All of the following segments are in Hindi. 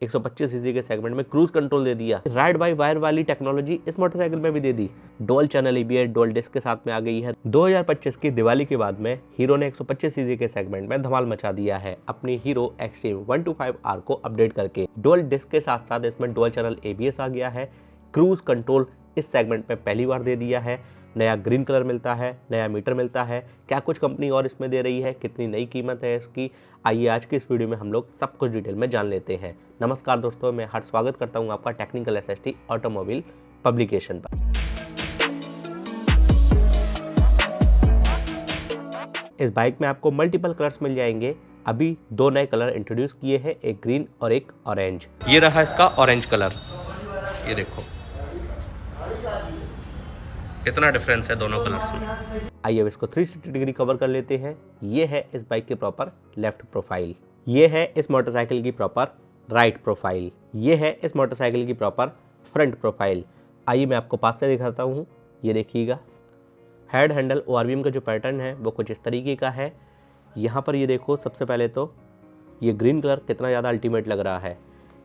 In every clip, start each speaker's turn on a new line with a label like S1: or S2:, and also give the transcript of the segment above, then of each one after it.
S1: 125 सीसी के सेगमेंट में क्रूज कंट्रोल दे दिया। राइड बाय वायर वाली टेक्नोलॉजी इस मोटरसाइकिल में भी दे दी। Dual channel ABS dual disc के साथ में आ गई है। 2025 की दिवाली के बाद में हीरो ने 125 सीसी के सेगमेंट में धमाल मचा दिया है अपनी हीरो एक्सट्रीम 125R को अपडेट करके। डुअल डिस्क के साथ साथ इसमें डुअल चैनल एबीएस आ गया है। क्रूज कंट्रोल इस सेगमेंट में पहली बार दे दिया है। नया ग्रीन कलर मिलता है, नया मीटर मिलता है। क्या कुछ कंपनी और इसमें दे रही है, कितनी नई कीमत है इसकी, आइए आज की इस वीडियो में हम लोग सब कुछ डिटेल में जान लेते हैं। नमस्कार दोस्तों, मैं हर स्वागत करता हूं आपका टेक्निकल एसएसटी ऑटोमोबाइल पब्लिकेशन पर। इस बाइक में आपको मल्टीपल कलर्स मिल जाएंगे। अभी दो नए कलर इंट्रोड्यूस किए हैं, एक ग्रीन और एक ऑरेंज। ये रहा इसका ऑरेंज कलर, ये देखो कितना डिफरेंस है दोनों कलर्स में। आइए अब इसको 360 डिग्री कवर कर लेते हैं। ये है इस बाइक की प्रॉपर लेफ्ट प्रोफाइल, ये है इस मोटरसाइकिल की प्रॉपर राइट प्रोफाइल, ये है इस मोटरसाइकिल की प्रॉपर फ्रंट प्रोफाइल। आइए मैं आपको पास से दिखाता हूँ। ये देखिएगा हेड हैंडल ओआरवीएम का जो पैटर्न है वो कुछ इस तरीके का है। यहाँ पर ये देखो, सबसे पहले तो ये ग्रीन कलर कितना ज़्यादा अल्टीमेट लग रहा है।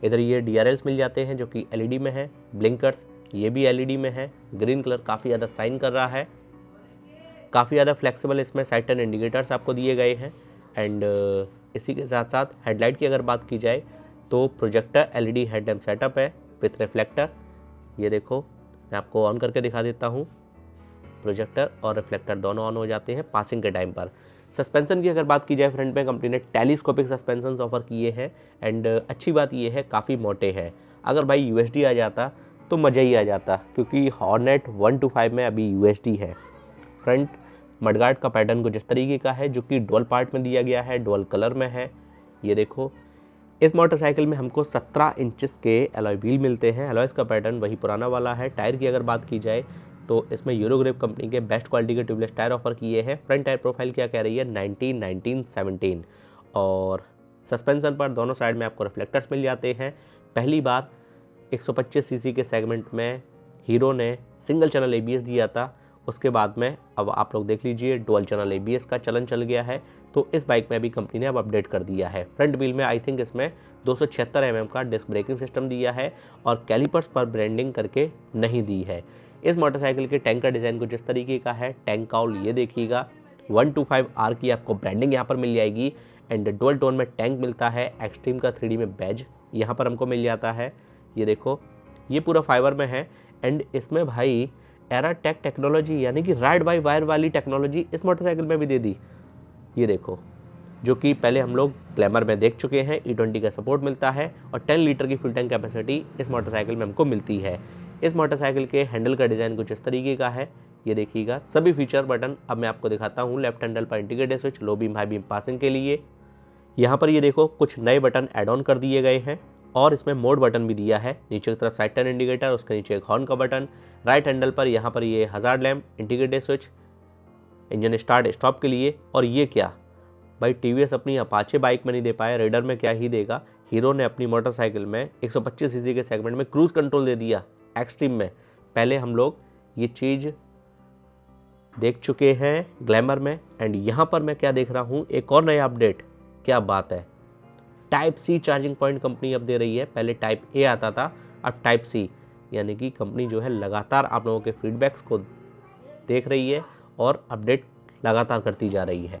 S1: इधर ये DRLs मिल जाते हैं जो कि LED में है। ब्लिंकर्स ये भी LED में है। ग्रीन कलर काफ़ी ज़्यादा शाइन कर रहा है, काफ़ी ज़्यादा फ्लेक्सिबल इसमें साइड टर्न इंडिकेटर्स आपको दिए गए हैं। एंड इसी के साथ साथ हेडलाइट की अगर बात की जाए तो प्रोजेक्टर LED हेडलैम्प सेटअप है विथ रिफ्लेक्टर। ये देखो मैं आपको ऑन करके दिखा देता हूँ। प्रोजेक्टर और रिफ्लेक्टर दोनों ऑन हो जाते हैं पासिंग के टाइम पर। सस्पेंशन की अगर बात की जाए, फ्रंट में कंपनी ने टेलीस्कोपिक सस्पेंशन ऑफर किए हैं। एंड अच्छी बात ये है काफ़ी मोटे हैं। अगर भाई USD आ जाता तो मज़ा ही आ जाता, क्योंकि हॉर्नेट 125 में अभी USD है। फ्रंट मडगार्ड का पैटर्न कुछ इस तरीके का है जो कि डुअल पार्ट में दिया गया है, डुअल कलर में है। ये देखो इस मोटरसाइकिल में हमको 17 इंचेस के एलॉय व्हील मिलते हैं। एलॉयस का पैटर्न वही पुराना वाला है। टायर की अगर बात की जाए तो इसमें यूरोग्रिप कंपनी के बेस्ट क्वालिटी के ट्यूबलेस टायर ऑफर किए हैं। फ्रंट टायर प्रोफाइल क्या कह रही है, 19, 19, 17। और सस्पेंशन पर दोनों साइड में आपको रिफ्लेक्टर्स मिल जाते हैं। पहली बार 125 सीसी के सेगमेंट में हीरो ने सिंगल चैनल ABS दिया था। उसके बाद में अब आप लोग देख लीजिए डुअल चैनल ABS का चलन चल गया है। तो इस बाइक में भी कंपनी ने अब अपडेट कर दिया है। फ्रंट व्हील में आई थिंक इसमें 276 mm का डिस्क ब्रेकिंग सिस्टम दिया है और कैलिपर्स पर ब्रांडिंग करके नहीं दी है। इस मोटरसाइकिल के टैंक का डिज़ाइन कुछ इस तरीके का है। टैंक काउल ये देखिएगा, 125R की आपको ब्रांडिंग यहाँ पर मिल जाएगी। एंड डुअल टोन में टैंक मिलता है। एक्सट्रीम का 3D में बैज यहाँ पर हमको मिल जाता है। ये देखो ये पूरा फाइबर में है। एंड इसमें भाई एराटेक टेक्नोलॉजी यानी कि राइड बाय वायर वाली टेक्नोलॉजी इस मोटरसाइकिल में भी दे दी। ये देखो, जो कि पहले हम लोग ग्लैमर में देख चुके हैं। E20 का सपोर्ट मिलता है और 10 लीटर की फ्यूल टैंक कैपेसिटी इस मोटरसाइकिल में हमको मिलती है। इस मोटरसाइकिल के हैंडल का डिज़ाइन कुछ इस तरीके का है। ये देखिएगा सभी फीचर बटन अब मैं आपको दिखाता हूँ। लेफ्ट हैंडल पर indicator switch, low beam high beam passing के लिए। यहाँ पर ये देखो कुछ नए बटन ऐड ऑन कर दिए गए हैं और इसमें मोड बटन भी दिया है। नीचे की तरफ साइड टर्न इंडिकेटर, उसके नीचे एक हॉर्न का बटन। राइट हैंडल पर यहाँ पर ये hazard lamp, indicator switch, engine start stop के लिए। और ये क्या भाई, TVS अपनी अपाचे बाइक में नहीं दे पाया, रेडर में क्या ही देगा। हीरो ने अपनी मोटरसाइकिल में 125 सीसी के सेगमेंट में क्रूज कंट्रोल दे दिया एक्सट्रीम में। पहले हम लोग ये चीज़ देख चुके हैं ग्लैमर में। एंड यहाँ पर मैं क्या देख रहा हूँ, एक और नया अपडेट। क्या बात है, type C charging point company अब दे रही है। पहले टाइप A आता था, अब टाइप C, यानी कि कंपनी जो है लगातार आप लोगों के फीडबैक्स को देख रही है और अपडेट लगातार करती जा रही है।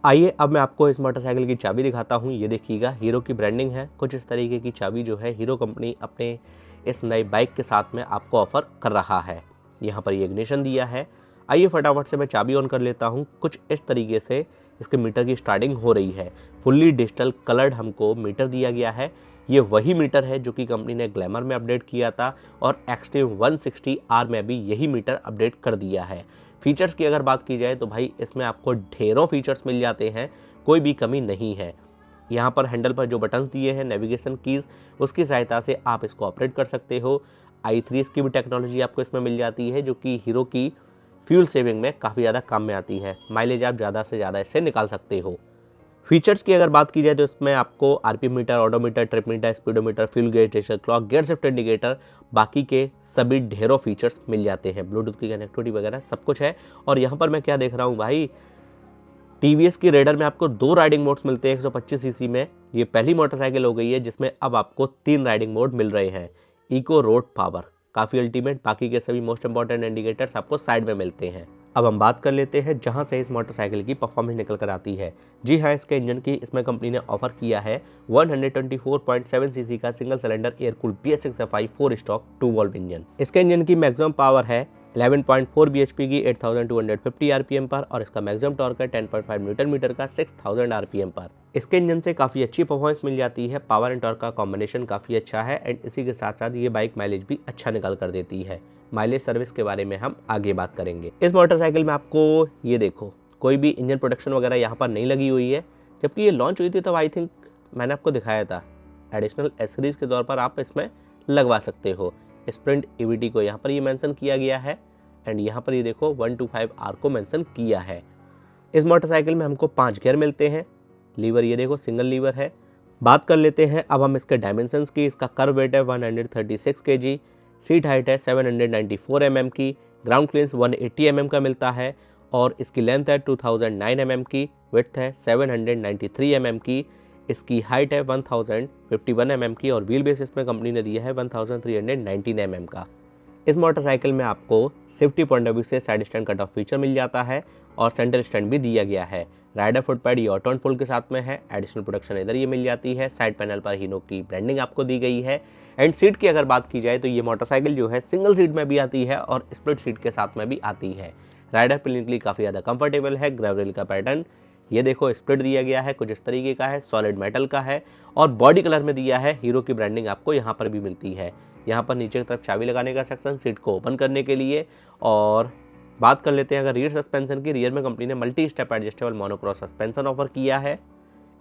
S1: आइए अब मैं आपको इस मोटरसाइकिल की चाबी दिखाता हूँ। ये देखिएगा हीरो की ब्रांडिंग है। कुछ इस तरीके की चाबी जो है हीरो कंपनी अपने इस नई बाइक के साथ में आपको ऑफर कर रहा है। यहाँ पर ये इग्निशन दिया है। आइए फटाफट से मैं चाबी ऑन कर लेता हूँ। कुछ इस तरीके से इसके मीटर की स्टार्टिंग हो रही है। फुल्ली डिजिटल कलर्ड हमको मीटर दिया गया है। ये वही मीटर है जो कि कंपनी ने ग्लैमर में अपडेट किया था और एक्सट्रीम 160R में भी यही मीटर अपडेट कर दिया है। फीचर्स की अगर बात की जाए तो भाई इसमें आपको ढेरों फीचर्स मिल जाते हैं, कोई भी कमी नहीं है। यहाँ पर हैंडल पर जो बटन्स दिए हैं, नेविगेशन कीज़, उसकी सहायता से आप इसको ऑपरेट कर सकते हो। i3 की भी टेक्नोलॉजी आपको इसमें मिल जाती है जो कि हीरो की फ्यूल सेविंग में काफ़ी ज़्यादा काम में आती है। माइलेज आप ज़्यादा से ज़्यादा इससे निकाल सकते हो। फीचर्स की अगर बात की जाए तो इसमें आपको RPM meter, odometer, trip meter, speedometer, fuel gauge, digital clock, gear shift indicator, बाकी के सभी ढेरों फीचर्स मिल जाते हैं। ब्लूटूथ की कनेक्टिविटी वगैरह सब कुछ है। और यहाँ पर मैं क्या देख रहा हूँ भाई, टीवीएस की रेडर में आपको 2 राइडिंग मोड्स मिलते हैं 125 सीसी में। ये पहली मोटरसाइकिल हो गई है जिसमें अब आपको 3 राइडिंग मोड मिल रहे हैं। इको, रोड, पावर, काफ़ी अल्टीमेट। बाकी के सभी मोस्ट इंपॉर्टेंट इंडिकेटर्स आपको साइड में मिलते हैं। अब हम बात कर लेते हैं जहां से इस मोटरसाइकिल की परफॉर्मेंस निकल कर आती है। जी हाँ, इसके इंजन की इसमें कंपनी ने ऑफर किया है 124.7 सीसी का single cylinder air cooled BS6FI 4 stock 2 valve engine. इसके इंजन की मैक्सिमम पावर है 11.4 bhp की 8250 आरपीएम पर और इसका मैक्सिमम टॉर्क है 10.5 न्यूटन मीटर का 6000 आरपीएम पर। इसके इंजन से काफ़ी अच्छी परफॉर्मेंस मिल जाती है। पावर एंड टॉर्क का कॉम्बिनेशन काफ़ी अच्छा है एंड इसी के साथ साथ ये बाइक माइलेज भी अच्छा निकाल कर देती है। माइलेज सर्विस के बारे में हम आगे बात करेंगे। इस मोटरसाइकिल में आपको ये देखो कोई भी इंजन प्रोटेक्शन वगैरह यहाँ पर नहीं लगी हुई है। जबकि ये लॉन्च हुई थी तब आई थिंक मैंने आपको दिखाया था एडिशनल एसेसरीज के तौर पर आप इसमें लगवा सकते हो। स्प्रिंट EVT को यहाँ पर ये मेंशन किया गया है एंड यहाँ पर ये देखो 125R को मेंशन किया है। इस मोटरसाइकिल में हमको 5 गियर मिलते हैं। लीवर ये देखो सिंगल लीवर है। बात कर लेते हैं अब हम इसके डायमेंशंस की। इसका कर्व वेट है 136 kg, सीट हाइट है 794 mm की, ग्राउंड क्लियरेंस 180 mm का मिलता है और इसकी लेंथ है 2009 mm की, विड्थ है 793 mm की, इसकी हाइट है 1051 mm की और व्हील बेस इसमें कंपनी ने दिया है 1319 mm का। इस मोटरसाइकिल में आपको सेफ्टी पॉइंट ऑफ व्यू से side stand cut off feature मिल जाता है और सेंटर स्टैंड भी दिया गया है। राइडर फुट पैड ये ऑटो एंड फोल्ड के साथ में है। एडिशनल प्रोटेक्शन इधर ये मिल जाती है। साइड पैनल पर हीनो की ब्रांडिंग आपको दी गई है एंड सीट की अगर बात की जाए तो ये मोटरसाइकिल जो है सिंगल सीट में भी आती है और स्प्लिट सीट के साथ में भी आती है। राइडर फीलिंग के लिए काफ़ी ज़्यादा कंफर्टेबल है। ग्रेवल का पैटर्न ये देखो स्प्लिट दिया गया है, कुछ इस तरीके का है, सॉलिड मेटल का है और बॉडी कलर में दिया है। हीरो की ब्रांडिंग आपको यहाँ पर भी मिलती है। यहाँ पर नीचे की तरफ चाबी लगाने का सेक्शन, सीट को ओपन करने के लिए। और बात कर लेते हैं अगर रियर सस्पेंशन की। रियर में कंपनी ने multi step adjustable monocross suspension offer किया है।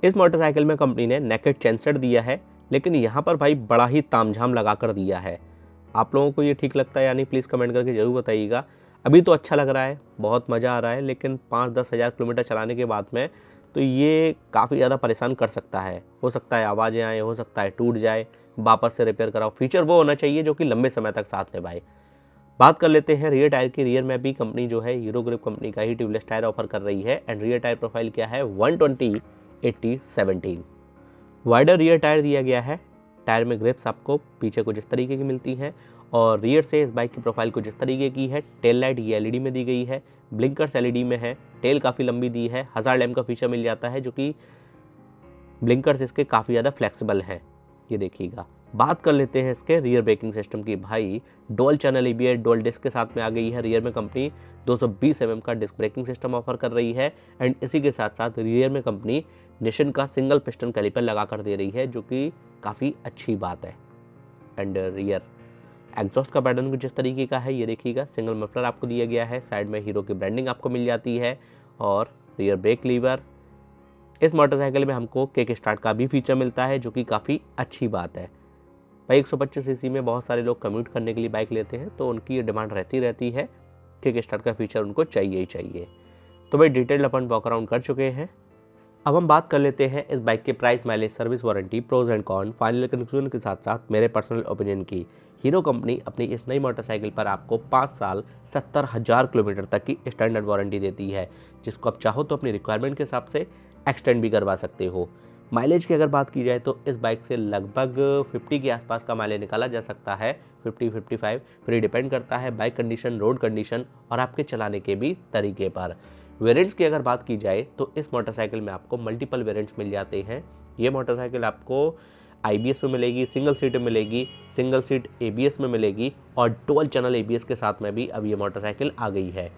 S1: इस मोटरसाइकिल में कंपनी ने नेकेड चेनसेट दिया है, लेकिन यहाँ पर भाई बड़ा ही तामझाम लगा कर दिया है। आप लोगों को ये ठीक लगता है यानी प्लीज़ कमेंट करके ज़रूर बताइएगा। अभी तो अच्छा लग रहा है, बहुत मज़ा आ रहा है, लेकिन 5-10 हज़ार किलोमीटर चलाने के बाद में तो ये काफ़ी ज़्यादा परेशान कर सकता है। हो सकता है आवाज़ें आए, हो सकता है टूट जाए, वापस से रिपेयर कराओ। फीचर वो होना चाहिए जो कि लंबे समय तक साथ निभाए। बात कर लेते हैं रियर टायर की। रियर में भी कंपनी जो है हीरो ग्रिप कंपनी का ही ट्यूबलेस टायर ऑफर कर रही है एंड रियर टायर प्रोफाइल क्या है 120/80/17। वाइडर रियर टायर दिया गया है। टायर में ग्रिप्स आपको पीछे कुछ इस तरीके की मिलती हैं और रियर से इस बाइक की प्रोफाइल कुछ इस तरीके की है। टेल लाइट ये LED में दी गई है, ब्लिंकर्स LED में है, टेल काफ़ी लंबी दी है, हज़ार्ड लैम्प का फीचर मिल जाता है जो कि ब्लिंकर्स इसके काफ़ी ज़्यादा फ्लेक्सिबल हैं, ये देखिएगा। बात कर लेते हैं इसके रियर ब्रेकिंग सिस्टम की। भाई dual channel ABS dual disc के साथ में आ गई है। रियर में कंपनी 220 mm का डिस्क ब्रेकिंग सिस्टम ऑफर कर रही है एंड इसी के साथ साथ रियर में कंपनी निशन का सिंगल पिस्टन कैलिपर लगा कर दे रही है जो कि काफ़ी अच्छी बात है। एंड रियर एग्जॉस्ट का पैटर्न कुछ इस तरीके का है, ये देखिएगा। सिंगल मफलर आपको दिया गया है। साइड में हीरो की ब्रांडिंग आपको मिल जाती है और रियर ब्रेक लीवर। इस मोटरसाइकिल में हमको किक स्टार्ट का भी फीचर मिलता है जो कि काफ़ी अच्छी बात है। भाई 125 सीसी में बहुत सारे लोग कम्यूट करने के लिए बाइक लेते हैं तो उनकी ये डिमांड रहती है। किक स्टार्ट का फीचर उनको चाहिए ही चाहिए। तो भाई डिटेल अपन वॉक अराउंड कर चुके हैं। अब हम बात कर लेते हैं इस बाइक के price, mileage, service, warranty, pros and con, final conclusion के साथ साथ मेरे पर्सनल ओपिनियन की। हीरो कंपनी अपनी इस नई मोटरसाइकिल पर आपको 5 साल 70,000 किलोमीटर तक की स्टैंडर्ड वारंटी देती है, जिसको आप चाहो तो अपनी रिक्वायरमेंट के हिसाब से एक्सटेंड भी करवा सकते हो। माइलेज की अगर बात की जाए तो इस बाइक से लगभग 50 के आसपास का माइलेज निकाला जा सकता है, 50-55। फिर ये डिपेंड करता है बाइक कंडीशन, रोड कंडीशन और आपके चलाने के भी तरीके पर। वेरिएंट्स की अगर बात की जाए तो इस मोटरसाइकिल में आपको मल्टीपल वेरिएंट्स मिल जाते हैं। ये मोटरसाइकिल आपको IBS में मिलेगी, सिंगल सीट में मिलेगी, सिंगल सीट ABS में मिलेगी और डुअल चैनल ABS के साथ में भी अब ये मोटरसाइकिल आ गई है।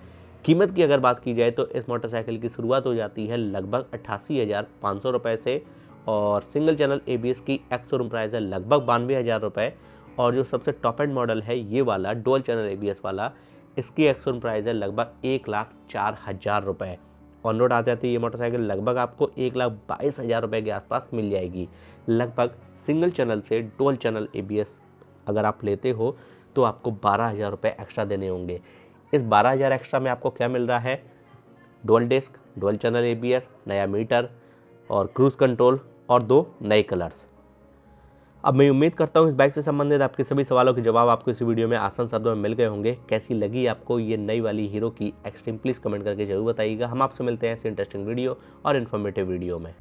S1: कीमत की अगर बात की जाए तो इस मोटरसाइकिल की शुरुआत हो जाती है लगभग 88,500 रुपये से और सिंगल चैनल ABS की एक्स-शोरूम प्राइस है लगभग 92,000 रुपये और जो सबसे टॉप एंड मॉडल है ये वाला डुअल चैनल ABS वाला, इसकी एक्स-शोरूम प्राइस है लगभग 1,04,000 रुपये। ऑन रोड आ जाती है ये मोटरसाइकिल लगभग आपको 1,22,000 रुपये के आसपास मिल जाएगी। लगभग सिंगल चैनल से डुअल चैनल ABS अगर आप लेते हो तो आपको 12,000 रुपये एक्स्ट्रा देने होंगे। इस 12,000 एक्स्ट्रा में आपको क्या मिल रहा है? Dual disc, dual channel ABS, नया मीटर और क्रूज़ कंट्रोल और 2 नए कलर्स। अब मैं उम्मीद करता हूँ इस बाइक से संबंधित आपके सभी सवालों के जवाब आपको इस वीडियो में आसान शब्दों में मिल गए होंगे। कैसी लगी आपको ये नई वाली हीरो की एक्सट्रीम, प्लीज़ कमेंट करके जरूर बताइएगा। हम आपसे मिलते हैं ऐसे इंटरेस्टिंग वीडियो और इन्फॉर्मेटिव वीडियो में।